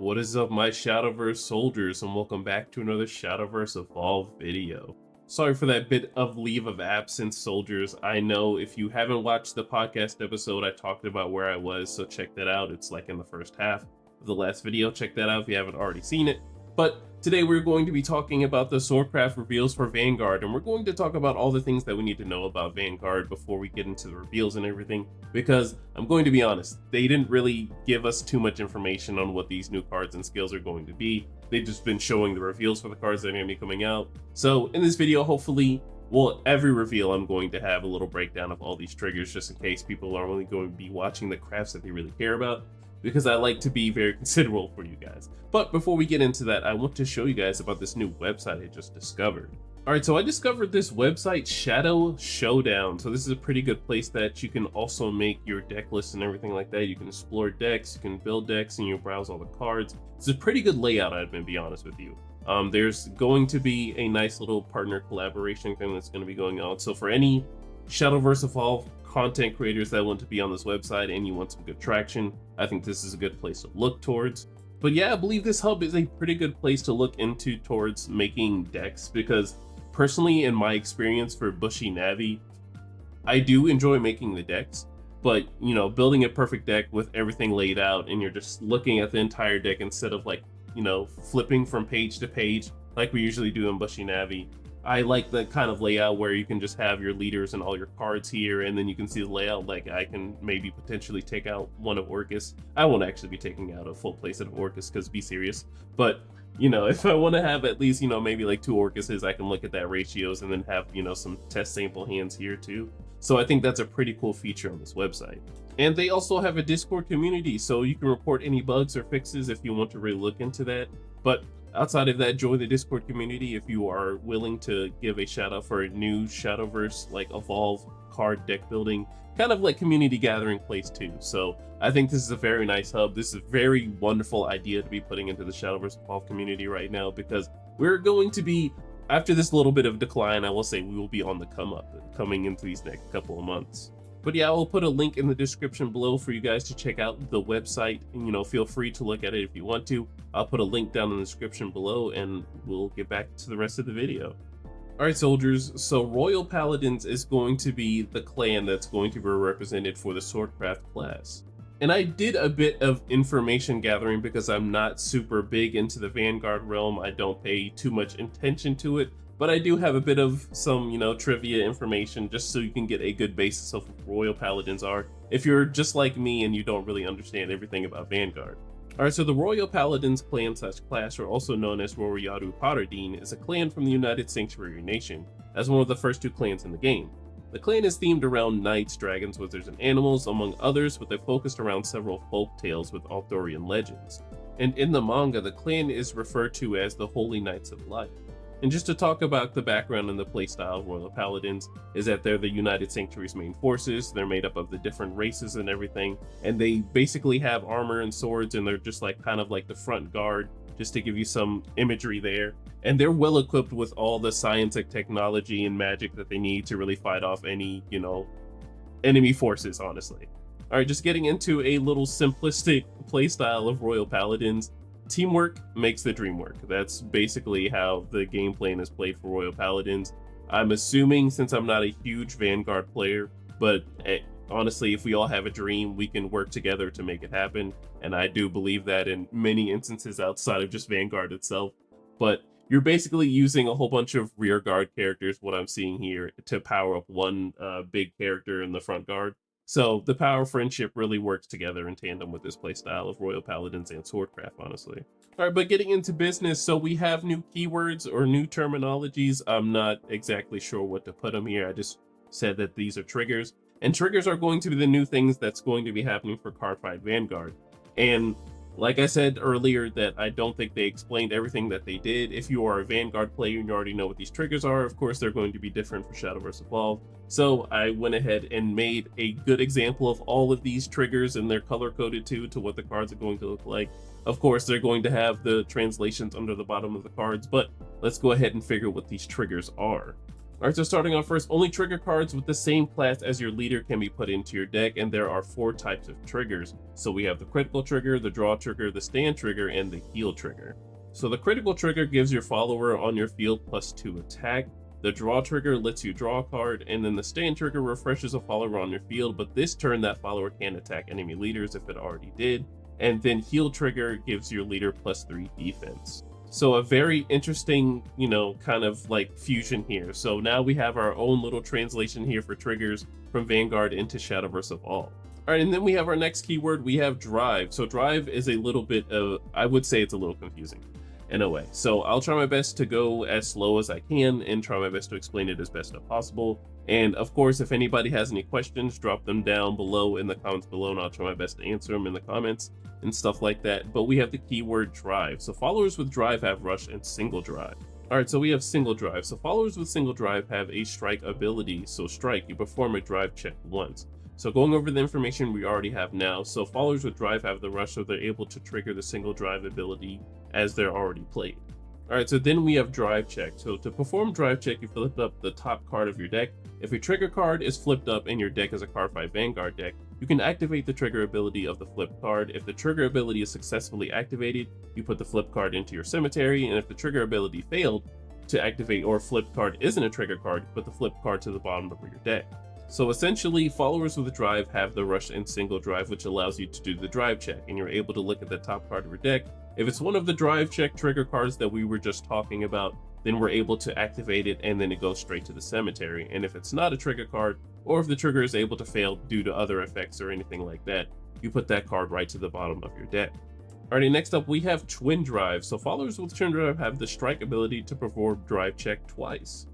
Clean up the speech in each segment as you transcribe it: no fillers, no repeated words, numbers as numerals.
What is up, my Shadowverse soldiers, and welcome back to another Shadowverse Evolve video. Sorry for that bit of leave of absence, soldiers. I know if you haven't watched the podcast episode, I talked about where I was, so check that out. It's like in the first half of the last video. Check that out if you haven't already seen it. But today we're going to be talking about the Swordcraft reveals for Vanguard, and we're going to talk about all the things that we need to know about Vanguard before we get into the reveals and everything, because I'm going to be honest, they didn't really give us too much information on what these new cards and skills are going to be. They've just been showing the reveals for the cards that are going to be coming out. So in this video, hopefully, well, every reveal I'm going to have a little breakdown of all these triggers, just in case people are only going to be watching the crafts that they really care about, because I like to be very considerate for you guys. But before we get into that, I want to show you guys about this new website I just discovered. Alright, so I discovered this website, Showdown. So this is a pretty good place that you can also make your deck lists and everything like that. You can explore decks, you can build decks, and you browse all the cards. It's a pretty good layout, I'm going to be honest with you. There's going to be a nice little partner collaboration thing that's going to be going on. So for any Shadowverse Evolve content creators that want to be on this website and you want some good traction, I think this is a good place to look towards. But yeah, I believe this hub is a pretty good place to look into towards making decks, because personally, in my experience for Bushy Navi, I do enjoy making the decks, but you know, building a perfect deck with everything laid out and you're just looking at the entire deck instead of, like, you know, flipping from page to page like we usually do in Bushy Navi. I like the kind of layout where you can just have your leaders and all your cards here, and then you can see the layout. Like, I can maybe potentially take out one of Orcus. I won't actually be taking out a full playset of Orcus, because be serious. But, you know, if I want to have at least, you know, maybe like 2 Orcuses, I can look at that ratios and then have, you know, some test sample hands here too. So I think that's a pretty cool feature on this website. And they also have a Discord community, so you can report any bugs or fixes if you want to really look into that. But outside of that, join the Discord community if you are willing to give a shout out for a new Shadowverse, like, Evolve card deck building, kind of like community gathering place too. So I think this is a very nice hub. This is a very wonderful idea to be putting into the Shadowverse Evolve community right now, because we're going to be, after this little bit of decline, I will say we will be on the come up coming into these next couple of months. But yeah, I'll put a link in the description below for you guys to check out the website, and, you know, feel free to look at it if you want to. I'll put a link down in the description below, and we'll get back to the rest of the video. Alright, soldiers, so Royal Paladins is going to be the clan that's going to be represented for the Swordcraft class. And I did a bit of information gathering because I'm not super big into the Vanguard realm. I don't pay too much attention to it. But I do have a bit of some, you know, trivia information just so you can get a good basis of what Royal Paladins are if you're just like me and you don't really understand everything about Vanguard. Alright, so the Royal Paladins clan/class, or also known as Roriadu Paladin, is a clan from the United Sanctuary Nation, as one of the first 2 clans in the game. The clan is themed around knights, dragons, wizards, and animals, among others, but they focused around several folk tales with Arthurian legends. And in the manga, the clan is referred to as the Holy Knights of Light. And just to talk about the background and the playstyle of Royal Paladins, is that they're the United Sanctuary's main forces. They're made up of the different races and everything, and they basically have armor and swords, and they're just like kind of like the front guard, just to give you some imagery there. And they're well equipped with all the science and technology and magic that they need to really fight off any, you know, enemy forces, honestly. Alright, just getting into a little simplistic playstyle of Royal Paladins. Teamwork makes the dream work. That's basically how the game plan is played for Royal Paladins. I'm assuming, since I'm not a huge Vanguard player, but honestly, if we all have a dream, we can work together to make it happen. And I do believe that in many instances outside of just Vanguard itself. But you're basically using a whole bunch of rear guard characters, what I'm seeing here, to power up one big character in the front guard. So the power of friendship really works together in tandem with this playstyle of Royal Paladins and Swordcraft, honestly. Alright, but getting into business, so we have new keywords or new terminologies. I'm not exactly sure what to put them here. I just said that these are triggers. And triggers are going to be the new things that's going to be happening for Cardfight Vanguard. And like I said earlier, that I don't think they explained everything that they did. If you are a Vanguard player and you already know what these triggers are, of course they're going to be different for Shadowverse Evolve. So I went ahead and made a good example of all of these triggers, and they're color-coded too to what the cards are going to look like. Of course, they're going to have the translations under the bottom of the cards, but let's go ahead and figure what these triggers are. Alright, so starting off first, only trigger cards with the same class as your leader can be put into your deck, and there are 4 types of triggers. So we have the critical trigger, the draw trigger, the stand trigger, and the heal trigger. So the critical trigger gives your follower on your field +2 attack, the draw trigger lets you draw a card, and then the stand trigger refreshes a follower on your field, but this turn that follower can't attack enemy leaders if it already did, and then heal trigger gives your leader +3 defense. So a very interesting, kind of like fusion here. So now we have our own little translation here for triggers from Vanguard into Shadowverse Evolved. All right, and then we have our next keyword, we have drive. So drive is a little bit of, I would say it's a little confusing in a way. So I'll try my best to go as slow as I can and try my best to explain it as best as possible. And of course, if anybody has any questions, drop them down below in the comments below, and I'll try my best to answer them in the comments and stuff like that. But we have the keyword drive. So followers with drive have rush and single drive. All right, so we have single drive. So followers with single drive have a strike ability. So strike, you perform a drive check once. So going over the information we already have now, so followers with drive have the rush, so they're able to trigger the single drive ability as they're already played. All right, so then we have drive check. So to perform drive check, you flip up the top card of your deck. If a trigger card is flipped up and your deck is a card 5 Vanguard deck, you can activate the trigger ability of the flip card. If the trigger ability is successfully activated, you put the flip card into your cemetery, and if the trigger ability failed to activate or flip card isn't a trigger card, you put the flip card to the bottom of your deck. So essentially, followers with drive have the rush and single drive, which allows you to do the drive check, and you're able to look at the top card of your deck. If it's one of the drive check trigger cards that we were just talking about, then we're able to activate it and then it goes straight to the cemetery. And if it's not a trigger card, or if the trigger is able to fail due to other effects or anything like that, you put that card right to the bottom of your deck. Alrighty, next up we have twin drive. So followers with twin drive have the strike ability to perform drive check twice.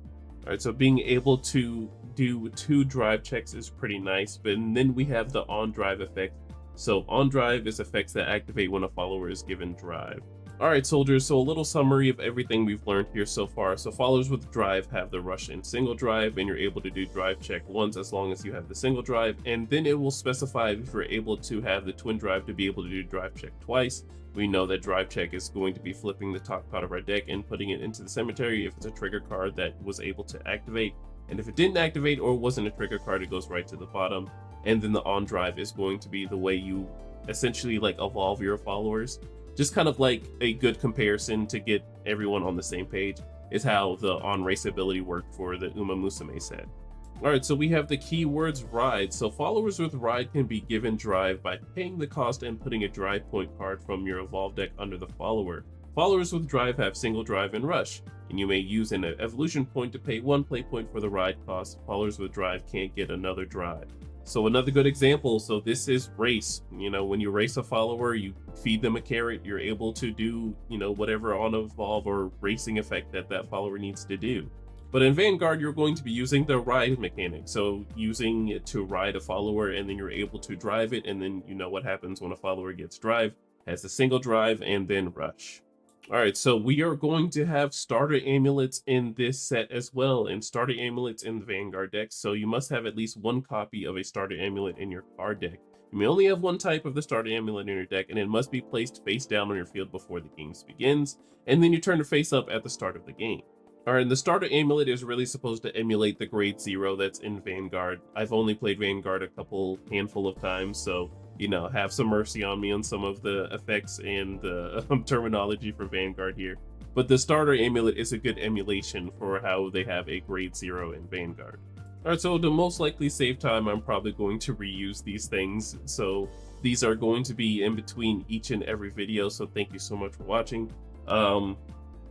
Alright, so being able to do 2 drive checks is pretty nice, but then we have the on drive effect. So on drive is effects that activate when a follower is given drive. Alright soldiers, so a little summary of everything we've learned here so far. So followers with drive have the rush and single drive, and you're able to do drive check once as long as you have the single drive, and then it will specify if you're able to have the twin drive to be able to do drive check twice. We know that drive check is going to be flipping the top card of our deck and putting it into the cemetery if it's a trigger card that was able to activate. And if it didn't activate or wasn't a trigger card, it goes right to the bottom. And then the on drive is going to be the way you essentially like evolve your followers. Just kind of like a good comparison to get everyone on the same page is how the on race ability worked for the Uma Musume set. Alright, so we have the keywords ride. So followers with ride can be given drive by paying the cost and putting a drive point card from your evolved deck under the follower. Followers with drive have single drive and rush, and you may use an evolution point to pay 1 play point for the ride cost. Followers with drive can't get another drive. So another good example, so this is race. When you race a follower, you feed them a carrot, you're able to do, whatever on evolve or racing effect that follower needs to do. But in Vanguard, you're going to be using the ride mechanic. So using it to ride a follower, and then you're able to drive it, and then you know what happens when a follower gets drive, has a single drive, and then rush. Alright, so we are going to have starter amulets in this set as well, and starter amulets in the Vanguard deck, so you must have at least 1 copy of a starter amulet in your card deck. You may only have 1 type of the starter amulet in your deck, and it must be placed face down on your field before the game begins, and then you turn it face up at the start of the game. Alright, and the starter amulet is really supposed to emulate the grade 0 that's in Vanguard. I've only played Vanguard a handful of times, so have some mercy on me on some of the effects and the terminology for Vanguard here. But the starter amulet is a good emulation for how they have a grade 0 in Vanguard. Alright, so to most likely save time, I'm probably going to reuse these things. So these are going to be in between each and every video, so thank you so much for watching.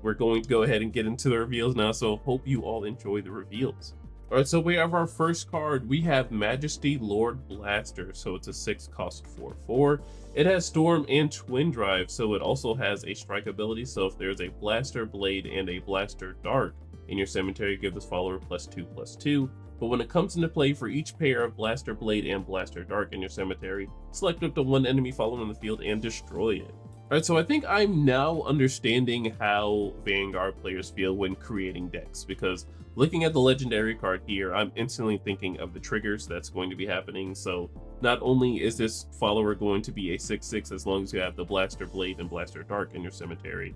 We're going to go ahead and get into the reveals now, so hope you all enjoy the reveals. Alright, so we have our first card. We have Majesty Lord Blaster. So it's a 6 cost 4/4. It has Storm and Twin Drive, so it also has a strike ability. So if there's a Blaster Blade and a Blaster Dart in your cemetery, give this follower +2/+2. But when it comes into play, for each pair of Blaster Blade and Blaster Dart in your cemetery, select up to 1 enemy follower on the field and destroy it. Alright, so I think I'm now understanding how Vanguard players feel when creating decks, because looking at the legendary card here, I'm instantly thinking of the triggers that's going to be happening. So not only is this follower going to be a 6/6 as long as you have the Blaster Blade and Blaster Dart in your cemetery,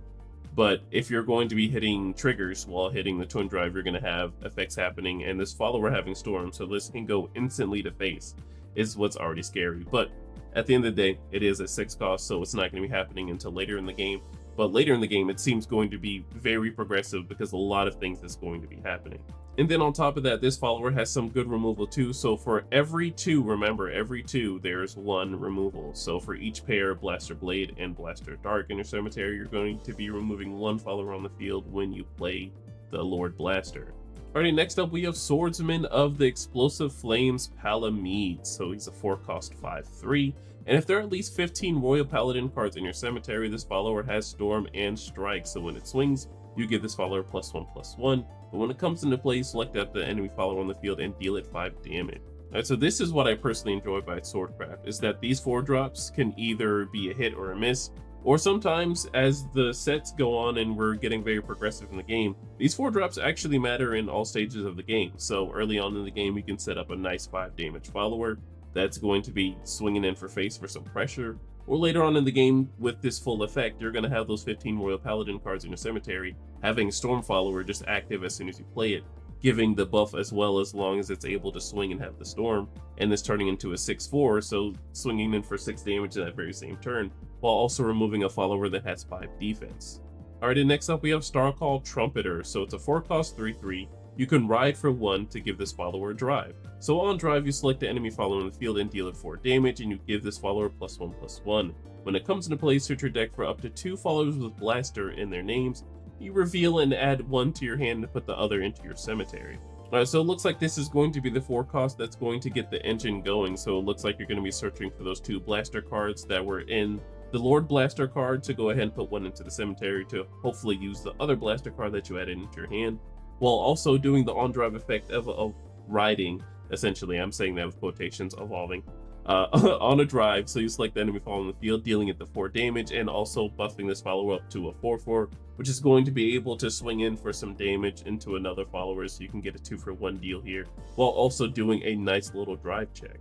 But if you're going to be hitting triggers while hitting the twin drive, you're going to have effects happening, and this follower having storm, so this can go instantly to face, is what's already scary. But at the end of the day, it is a 6 cost, so it's not going to be happening until later in the game. But later in the game, it seems going to be very progressive because a lot of things is going to be happening. And then on top of that, this follower has some good removal too. So for every 2, remember, every 2, there's 1 removal. So for each pair, Blaster Blade and Blaster Dark in your cemetery, you're going to be removing 1 follower on the field when you play the Lord Blaster. Alrighty, next up we have Swordsman of the Explosive Flames, Paladin. So he's a 4 cost 5/3. And if there are at least 15 Royal Paladin cards in your cemetery, this follower has Storm and Strike. So when it swings, you give this follower +1/+1. But when it comes into play, select out the enemy follower on the field and deal it 5 damage. Alright, so this is what I personally enjoy by Swordcraft, is that these 4 drops can either be a hit or a miss, or sometimes as the sets go on and we're getting very progressive in the game, these 4 drops actually matter in all stages of the game. So early on in the game, you can set up a nice 5 damage follower that's going to be swinging in for face for some pressure. Or later on in the game, with this full effect, you're going to have those 15 Royal Paladin cards in your cemetery, having Storm Follower just active as soon as you play it, giving the buff as well as long as it's able to swing and have the Storm, and this turning into a 6/4, so swinging in for 6 damage in that very same turn, while also removing a follower that has 5 defense. Alright, and next up we have Starcall Trumpeter, so it's a 4 cost 3/3. You can ride for 1 to give this follower a drive. So on drive, you select the enemy follower in the field and deal it 4 damage, and you give this follower +1/+1. When it comes into play, search your deck for up to 2 followers with Blaster in their names. You reveal and add 1 to your hand to put the other into your cemetery. Alright, so it looks like this is going to be the 4 cost that's going to get the engine going, so it looks like you're going to be searching for those 2 Blaster cards that were in the Lord Blaster card to go ahead and put 1 into the cemetery to hopefully use the other Blaster card that you added into your hand, while also doing the on-drive effect of riding, essentially, I'm saying that with quotations, evolving, on a drive. So you select the enemy follower in the field, dealing it the 4 damage, and also buffing this follower up to a 4/4, which is going to be able to swing in for some damage into another follower, so you can get a 2-for-1 deal here, while also doing a nice little drive check.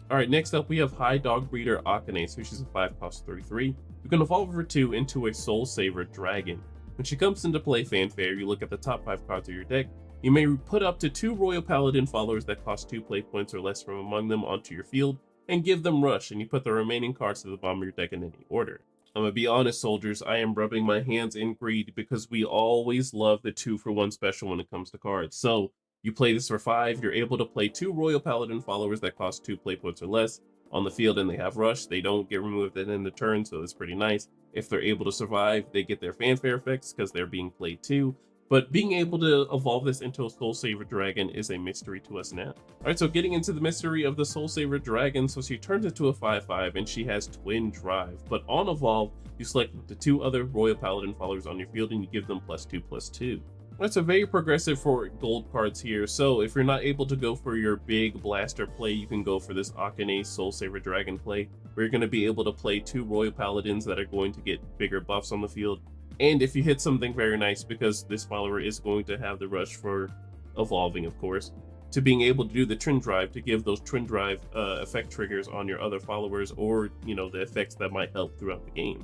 Alright, next up we have High Dog Breeder Akane, which is a 5 cost 3/3. You can evolve her 2 into a Soul Saver Dragon. When she comes into play fanfare, you look at the top 5 cards of your deck. You may put up to 2 Royal Paladin followers that cost 2 play points or less from among them onto your field, and give them Rush, and you put the remaining cards to the bottom of your deck in any order. I'm gonna be honest, soldiers, I am rubbing my hands in greed because we always love the 2-for-1 special when it comes to cards. So you play this for 5, you're able to play 2 Royal Paladin followers that cost 2 play points or less on the field, and they have Rush. They don't get removed at the end of the turn, so it's pretty nice. If they're able to survive, they get their fanfare effects because they're being played too. But being able to evolve this into a Soul Saver Dragon is a mystery to us now. Alright, so getting into the mystery of the Soul Saver Dragon, so she turns into a 5/5 and she has Twin Drive. But on evolve, you select the 2 other Royal Paladin followers on your field and you give them +2/+2. That's a very progressive for gold cards here. So if you're not able to go for your big blaster play, you can go for this Akane Soul Saver Dragon play, where you're going to be able to play 2 Royal Paladins that are going to get bigger buffs on the field. And if you hit something very nice, because this follower is going to have the Rush for evolving, of course, to being able to do the Twin Drive to give those Twin Drive effect triggers on your other followers, or, you know, the effects that might help throughout the game.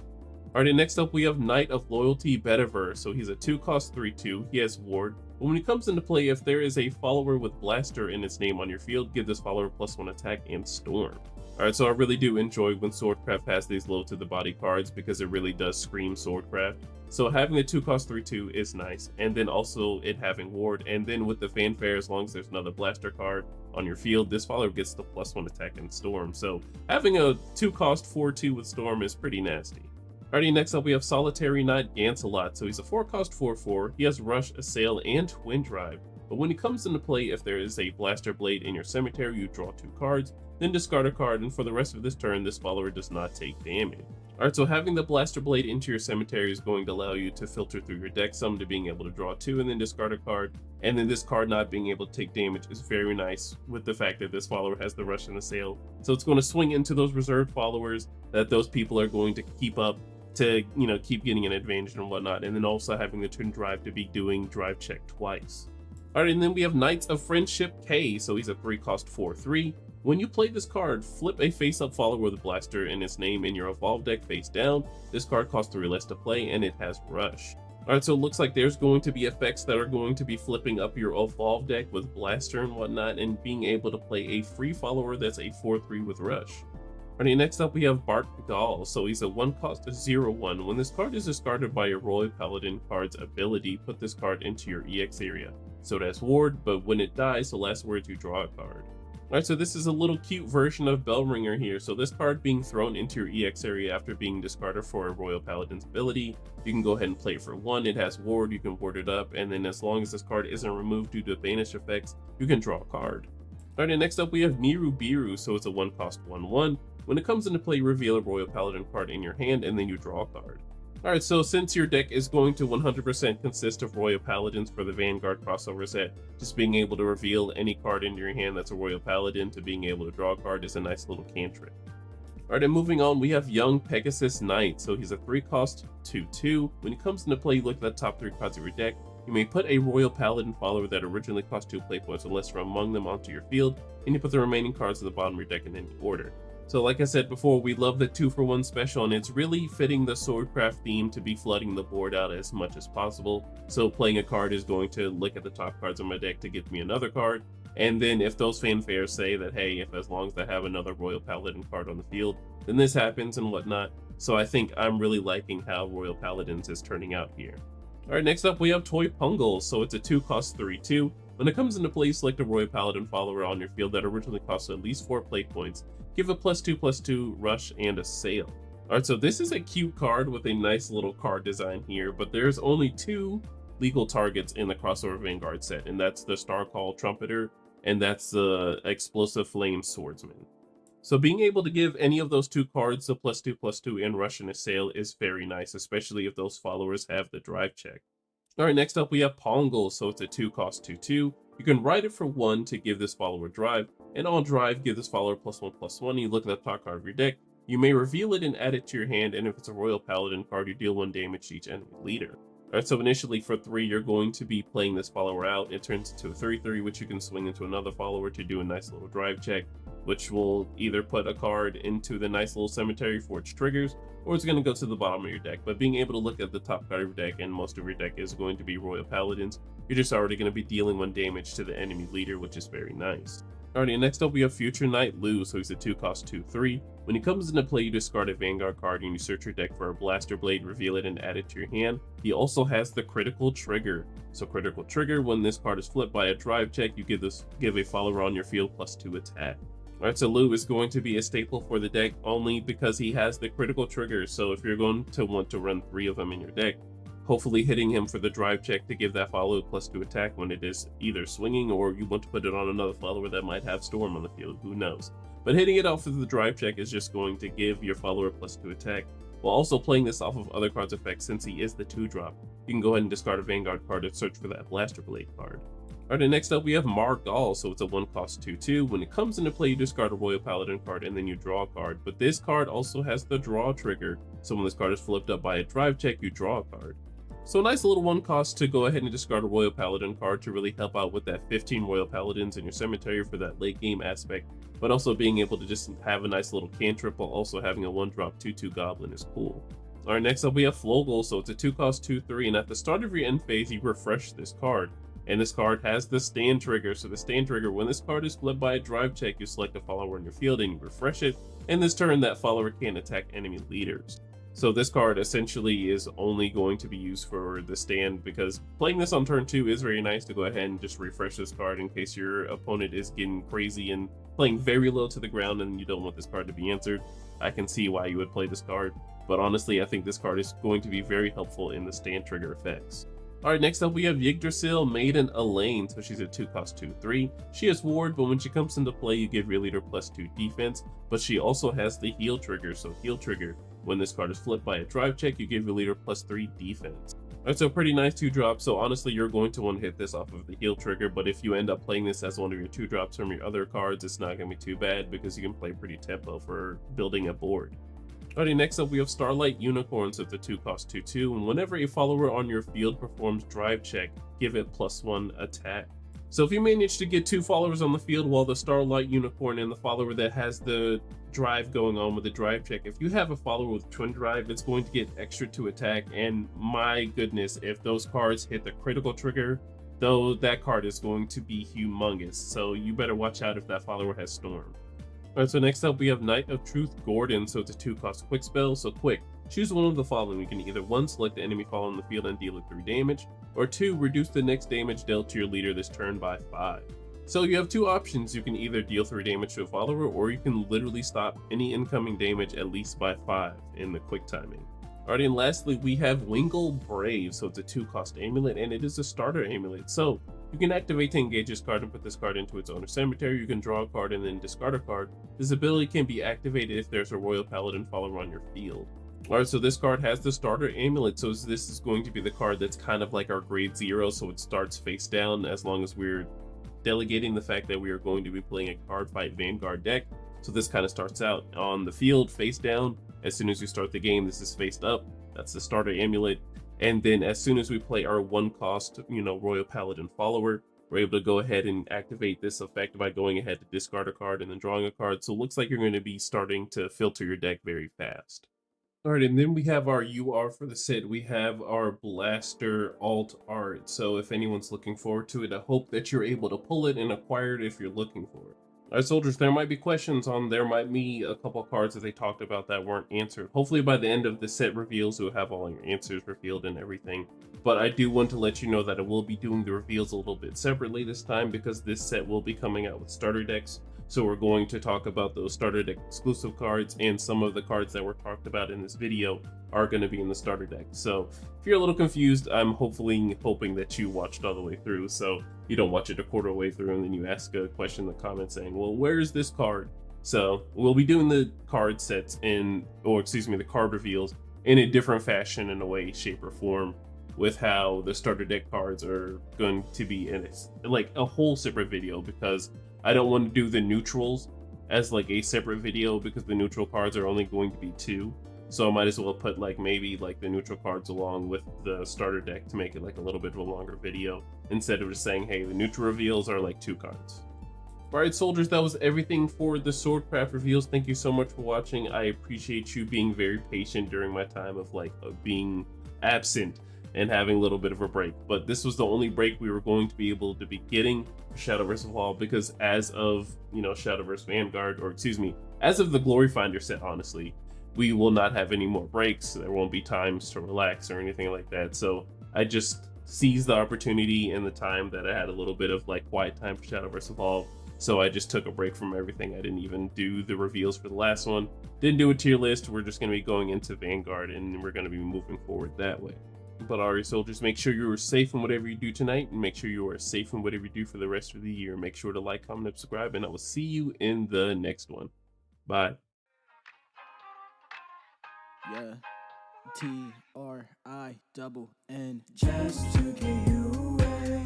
Alright, next up we have Knight of Loyalty Shadowverse. So he's a 2 cost 3/2, he has Ward. But when he comes into play, if there is a follower with Blaster in its name on your field, give this follower +1 attack and Storm. Alright, so I really do enjoy when Swordcraft has these low to the body cards because it really does scream Swordcraft. So having the 2 cost 3/2 is nice, and then also it having Ward, and then with the fanfare, as long as there's another Blaster card on your field, this follower gets the +1 attack and Storm. So having a 2 cost 4/2 with Storm is pretty nasty. Alrighty, next up we have Solitary Knight Gancelot. So he's a 4 cost 4/4, he has Rush, Assail, and Twin Drive. But when he comes into play, if there is a Blaster Blade in your cemetery, you draw 2 cards, then discard a card, and for the rest of this turn, this follower does not take damage. Alright, so having the Blaster Blade into your cemetery is going to allow you to filter through your deck some to being able to draw 2 and then discard a card, and then this card not being able to take damage is very nice with the fact that this follower has the Rush and Assail. So it's going to swing into those reserved followers that those people are going to keep up to, you know, keep getting an advantage and whatnot, and then also having the Twin Drive to be doing drive check twice. Alright, and then we have Knights of Friendship K. So he's a 3 cost 4/3. When you play this card, flip a face-up follower with a blaster and its name in your evolved deck face down. This card costs 3 less to play and it has Rush. Alright, so it looks like there's going to be effects that are going to be flipping up your evolved deck with blaster and whatnot, and being able to play a free follower that's a 4/3 with Rush. Alright, next up we have Bart Gall. So he's a 1-cost 0/1. When this card is discarded by your Royal Paladin card's ability, put this card into your EX area. So it has Ward, but when it dies, the last words you draw a card. Alright, so this is a little cute version of Bellringer here. So this card being thrown into your EX area after being discarded for a Royal Paladin's ability, you can go ahead and play it for 1. It has Ward, you can ward it up, and then as long as this card isn't removed due to banish effects, you can draw a card. Alright, and next up we have Miru Biru. So it's a 1-cost 1/1. When it comes into play, you reveal a Royal Paladin card in your hand, and then you draw a card. Alright, so since your deck is going to 100% consist of Royal Paladins for the Vanguard crossover set, just being able to reveal any card into your hand that's a Royal Paladin to being able to draw a card is a nice little cantrip. Alright, and moving on, we have Young Pegasus Knight. So he's a 3-cost 2/2. When he comes into play, you look at the top 3 cards of your deck. You may put a Royal Paladin follower that originally cost 2 play points or less from among them onto your field, and you put the remaining cards at the bottom of your deck in any order. So like I said before, we love the 2-for-1 special, and it's really fitting the Swordcraft theme to be flooding the board out as much as possible. So playing a card is going to look at the top cards of my deck to get me another card, and then if those fanfares say that, hey, if as long as I have another Royal Paladin card on the field, then this happens and whatnot. So I think I'm really liking how Royal Paladins is turning out here. Alright, next up we have Toy Pungle. So it's a 2-cost 3/2. When it comes into play, select a Royal Paladin follower on your field that originally cost at least 4 play points. Give a +2/+2 rush and a sail. Alright, so this is a cute card with a nice little card design here, but there's only 2 legal targets in the crossover Vanguard set, and that's the Starcall Trumpeter, and that's the Explosive Flame Swordsman. So being able to give any of those 2 cards the +2/+2 and rush and a sail is very nice, especially if those followers have the drive check. Alright, next up we have Pongle. So it's a 2-cost 2/2. You can write it for 1 to give this follower drive, and on drive, give this follower +1/+1. You look at the top card of your deck, you may reveal it and add it to your hand, and if it's a Royal Paladin card, you deal 1 damage to each enemy leader. Alright, so initially for 3, you're going to be playing this follower out. It turns into a 3/3, which you can swing into another follower to do a nice little drive check, which will either put a card into the nice little cemetery for its triggers, or it's going to go to the bottom of your deck. But being able to look at the top card of your deck, and most of your deck is going to be Royal Paladins, you're just already going to be dealing 1 damage to the enemy leader, which is very nice. Alright, and next up we have Future Knight Lu. So he's a 2-cost 2/3. When he comes into play, you discard a Vanguard card and you search your deck for a Blaster Blade, reveal it, and add it to your hand. He also has the Critical Trigger. So Critical Trigger, when this card is flipped by a drive check, you give a follower on your field +2 attack. Alright, so Lu is going to be a staple for the deck only because he has the Critical Trigger. So if you're going to want to run 3 of them in your deck, hopefully hitting him for the drive check to give that follower +2 attack when it is either swinging, or you want to put it on another follower that might have Storm on the field, who knows. But hitting it off of the drive check is just going to give your follower +2 attack, while also playing this off of other cards' effects. Since he is the 2-drop, you can go ahead and discard a Vanguard card and search for that Blaster Blade card. Alright, and next up we have Margal. So it's a 1-cost 2/2. When it comes into play, you discard a Royal Paladin card and then you draw a card. But this card also has the draw trigger. So when this card is flipped up by a drive check, you draw a card. So a nice little 1-cost to go ahead and discard a Royal Paladin card to really help out with that 15 Royal Paladins in your cemetery for that late game aspect, but also being able to just have a nice little cantrip while also having a 1-drop 2/2 goblin is cool. Alright, next up we have Flogel. So it's a 2-cost 2/3, and at the start of your end phase, you refresh this card. And this card has the stand trigger. So the stand trigger, when this card is flipped by a drive check, you select a follower in your field and you refresh it, and this turn that follower can't attack enemy leaders. So this card essentially is only going to be used for the stand, because playing this on turn 2 is very nice to go ahead and just refresh this card in case your opponent is getting crazy and playing very low to the ground and you don't want this card to be answered. I can see why you would play this card, but honestly I think this card is going to be very helpful in the stand trigger effects. Alright, next up we have Yggdrasil Maiden Elaine. So she's a 2-cost 2/3. She has Ward, but when she comes into play, you give your leader +2 defense, but she also has the heal trigger. So heal trigger, when this card is flipped by a drive check, you give your leader +3 defense. Alright, so pretty nice 2-drop. So honestly, you're going to want to hit this off of the heal trigger, but if you end up playing this as one of your 2-drops from your other cards, it's not going to be too bad because you can play pretty tempo for building a board. Alrighty, next up we have Starlight Unicorn. So it's a 2-cost 2/2, and whenever a follower on your field performs drive check, give it +1 attack. So if you manage to get 2 followers on the field while the Starlight Unicorn and the follower that has the drive going on with the drive check, if you have a follower with twin drive, it's going to get extra to attack, and my goodness, if those cards hit the critical trigger, though, that card is going to be humongous, so you better watch out if that follower has Storm. Alright, so next up we have Knight of Truth Gordon, so it's a 2-cost quick spell, so quick. Choose one of the following. You can either 1, select the enemy fall on the field and deal it 3 damage, or 2, reduce the next damage dealt to your leader this turn by 5. So you have 2 options. You can either deal 3 damage to a follower, or you can literally stop any incoming damage at least by 5 in the quick timing. Alright, and lastly we have Wingle Brave, so it's a 2-cost amulet, and it is a starter amulet. So you can activate to engage this card and put this card into its owner's cemetery. You can draw a card and then discard a card. This ability can be activated if there's a Royal Paladin follower on your field. Alright, so this card has the starter amulet, so this is going to be the card that's kind of like our grade 0, so it starts face down as long as we're delegating the fact that we are going to be playing a card fight Vanguard deck. So this kind of starts out on the field face down. As soon as you start the game, this is faced up. That's the starter amulet. And then as soon as we play our 1-cost, Royal Paladin follower, we're able to go ahead and activate this effect by going ahead to discard a card and then drawing a card. So it looks like you're going to be starting to filter your deck very fast. All right, and then we have our UR for the set. We have our Blaster alt art. So if anyone's looking forward to it, I hope that you're able to pull it and acquire it if you're looking for it. All right, soldiers, there might be questions on, there might be a couple cards that they talked about that weren't answered. Hopefully by the end of the set reveals, you'll have all your answers revealed and everything. But I do want to let you know that I will be doing the reveals a little bit separately this time, because this set will be coming out with starter decks. So we're going to talk about those starter deck exclusive cards, and some of the cards that were talked about in this video are going to be in the starter deck. So if you're a little confused, I'm hoping that you watched all the way through, so you don't watch it a quarter way through and then you ask a question in the comments saying, well, where is this card? So we'll be doing the card sets the card reveals in a different fashion, in a way, shape, or form, with how the starter deck cards are going to be in it, like a whole separate video, because I don't want to do the neutrals as like a separate video, because the neutral cards are only going to be 2. So I might as well put maybe the neutral cards along with the starter deck to make it like a little bit of a longer video, instead of just saying, hey, the neutral reveals are like 2 cards. Alright, soldiers, that was everything for the Swordcraft reveals. Thank you so much for watching. I appreciate you being very patient during my time of being absent and having a little bit of a break. But this was the only break we were going to be able to be getting for Shadowverse Evolved, because as of, Shadowverse Vanguard, or excuse me, as of the Glory Finder set, honestly, we will not have any more breaks. There won't be times to relax or anything like that. So I just seized the opportunity and the time that I had a little bit of quiet time for Shadowverse Evolved. So I just took a break from everything. I didn't even do the reveals for the last one. Didn't do a tier list. We're just going to be going into Vanguard, and we're going to be moving forward that way. But alright, soldiers, make sure you are safe in whatever you do tonight, and make sure you are safe in whatever you do for the rest of the year. Make sure to like, comment, and subscribe, and I will see you in the next one. Bye. Yeah, TRINN. Just to get you away.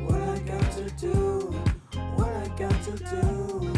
What I got to do, what I got to do.